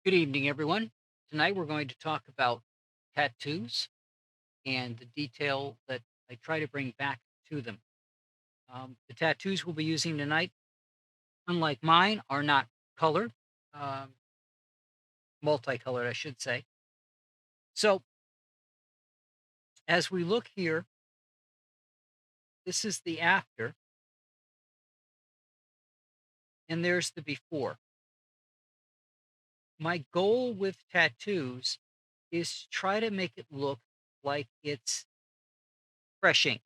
Good evening, everyone. Tonight we're going to talk about tattoos and the detail that I try to bring back to them. The tattoos we'll be using tonight, unlike mine, are not colored, um, multicolored, I should say. So, as we look here, this is the after, and there's the before. My goal with tattoos is to try to make it look like it's fresh ink.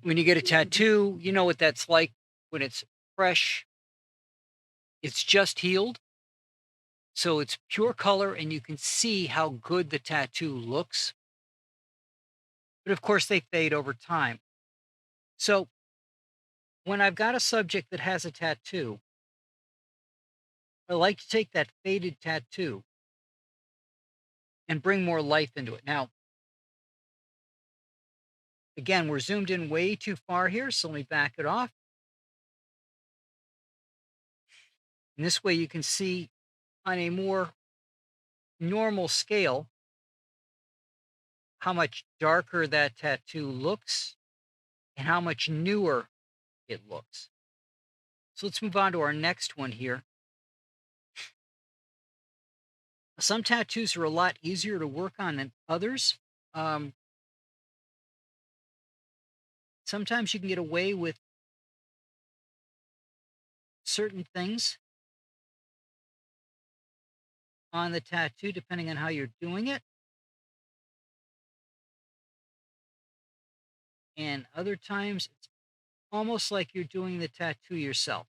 When you get a tattoo, you know what that's like when it's fresh. It's just healed, so it's pure color and you can see how good the tattoo looks. But of course, they fade over time. So when I've got a subject that has a tattoo, I like to take that faded tattoo and bring more life into it. Now, again, we're zoomed in way too far here, so let me back it off. And this way you can see on a more normal scale how much darker that tattoo looks and how much newer it looks. So let's move on to our next one here. Some tattoos are a lot easier to work on than others. Um, Sometimes you can get away with certain things on the tattoo depending on how you're doing it, and other times it's almost like you're doing the tattoo yourself.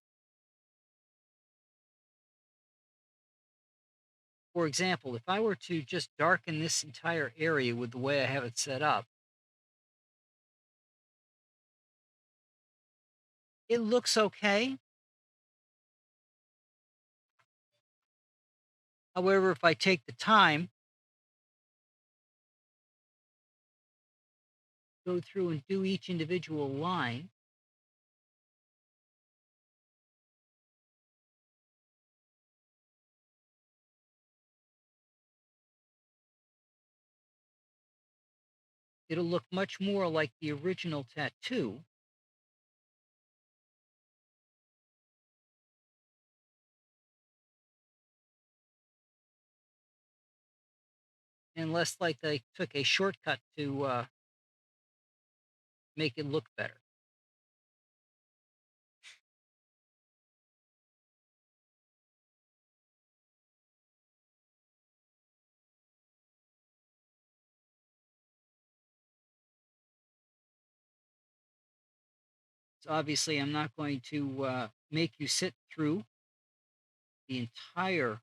For example, if I were to just darken this entire area with the way I have it set up, it looks okay. However, if I take the time, go through and do each individual line, it'll look much more like the original tattoo. And less like I took a shortcut to make it look better. So obviously, I'm not going to make you sit through the entire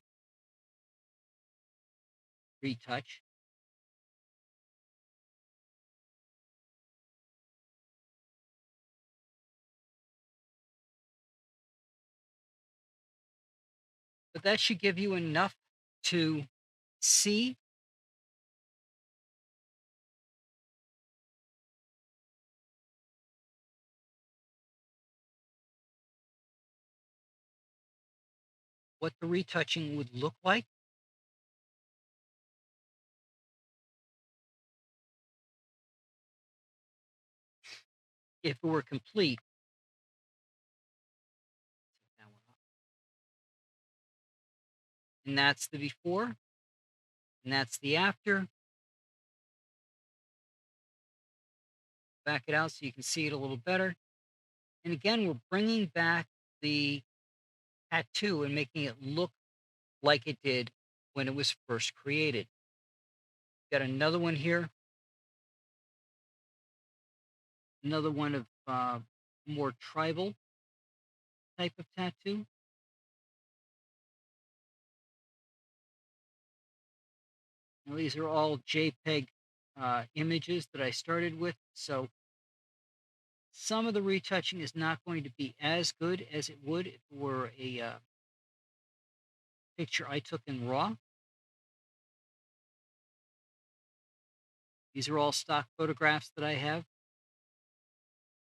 retouch, but that should give you enough to see what the retouching would look like if it were complete. And that's the before, and that's the after. Back it out so you can see it a little better. And again, we're bringing back the tattoo and making it look like it did when it was first created. Got another one here, another one of more tribal type of tattoo. Now, these are all JPEG images that I started with, so some of the retouching is not going to be as good as it would if it were a picture I took in RAW. These are all stock photographs that I have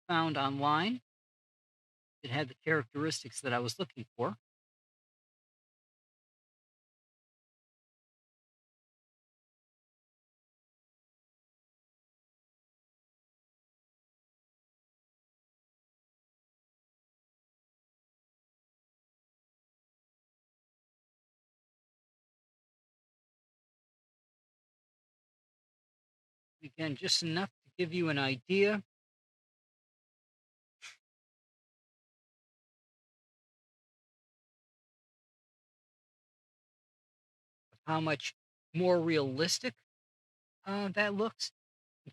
found online. it had the characteristics that I was looking for. Again, just enough to give you an idea of how much more realistic that looks,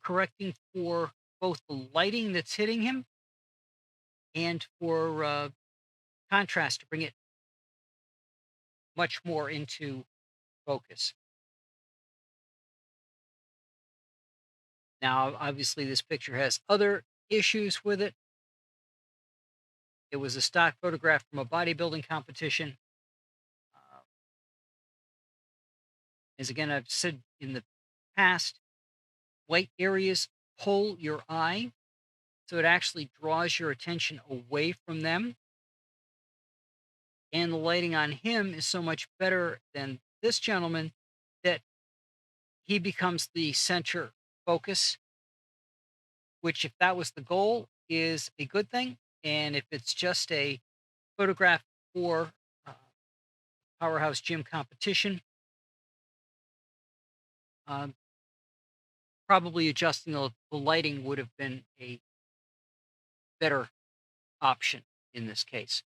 correcting for both the lighting that's hitting him and for contrast to bring it much more into focus. Now, obviously, this picture has other issues with it. It was a stock photograph from a bodybuilding competition. Uh, as again, I've said in the past, white areas pull your eye, so it actually draws your attention away from them. And the lighting on him is so much better than this gentleman that he becomes the center focus, which, if that was the goal, is a good thing. And if it's just a photograph for powerhouse gym competition, um, probably adjusting the lighting would have been a better option in this case.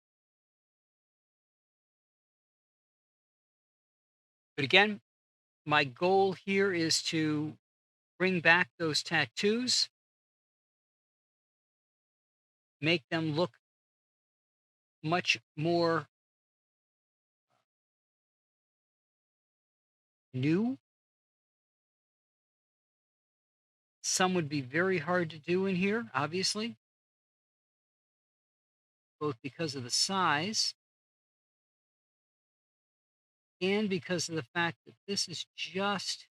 But again, my goal here is to bring back those tattoos, make them look much more new. Some would be very hard to do in here, obviously, both because of the size and because of the fact that this is just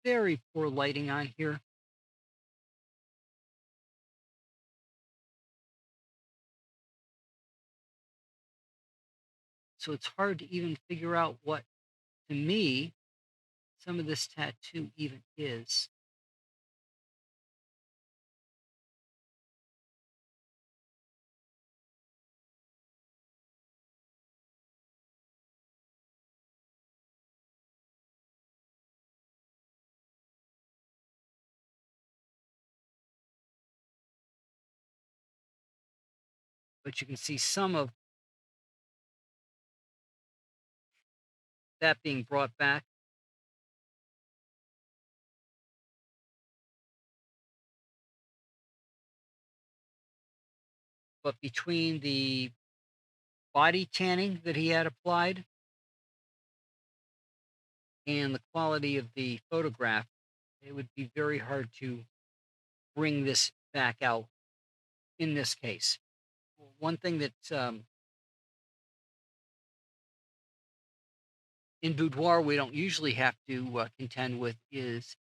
very poor lighting on here. So it's hard to even figure out what, to me, some of this tattoo even is. But you can see some of that being brought back. But between the body tanning that he had applied and the quality of the photograph, it would be very hard to bring this back out in this case. One thing that in boudoir we don't usually have to contend with is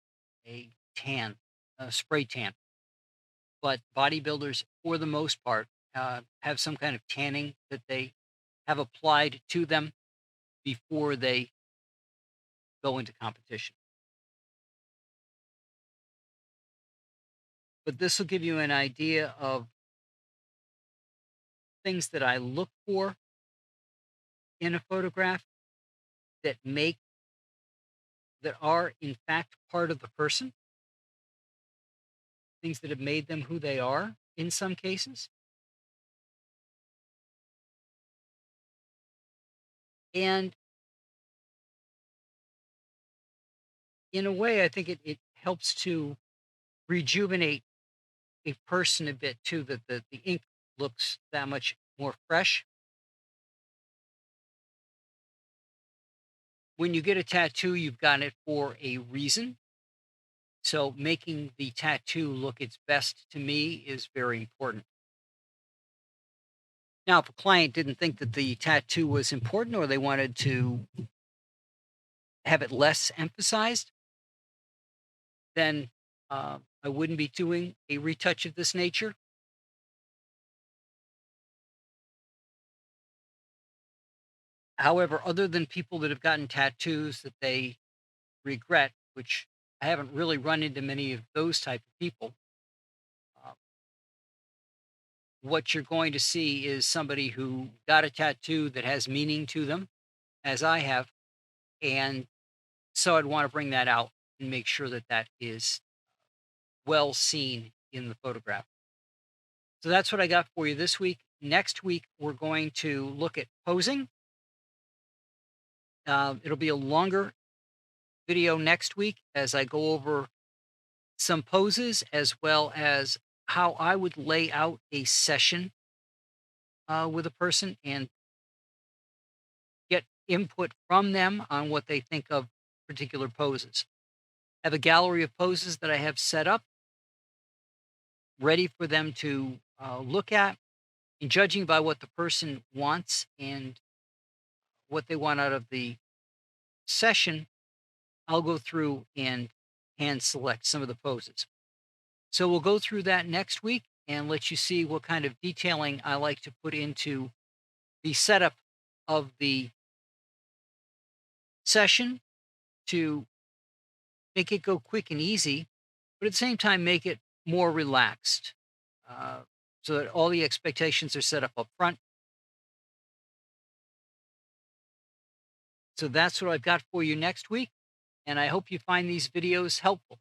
a tan, a spray tan. But bodybuilders, for the most part, have some kind of tanning that they have applied to them before they go into competition. But this will give you an idea of things that I look for in a photograph that make that are in fact part of the person, things that have made them who they are in some cases. And in a way, I think it helps to rejuvenate a person a bit too, that the ink looks that much more fresh. When you get a tattoo, you've got it for a reason. So making the tattoo look its best to me is very important. Now, if a client didn't think that the tattoo was important or they wanted to have it less emphasized, then, I wouldn't be doing a retouch of this nature. However, other than people that have gotten tattoos that they regret, which I haven't really run into many of those type of people, uh, what you're going to see is somebody who got a tattoo that has meaning to them, as I have, and so I'd want to bring that out and make sure that that is well seen in the photograph. So that's what I got for you this week. Next week, we're going to look at posing. It'll be a longer video next week as I go over some poses as well as how I would lay out a session with a person and get input from them on what they think of particular poses. I have a gallery of poses that I have set up ready for them to look at. And judging by what the person wants and what they want out of the session, I'll go through and hand select some of the poses. So we'll go through that next week and let you see what kind of detailing I like to put into the setup of the session to make it go quick and easy, but at the same time, make it more relaxed uh, so that all the expectations are set up front. So that's what I've got for you next week. And I hope you find these videos helpful.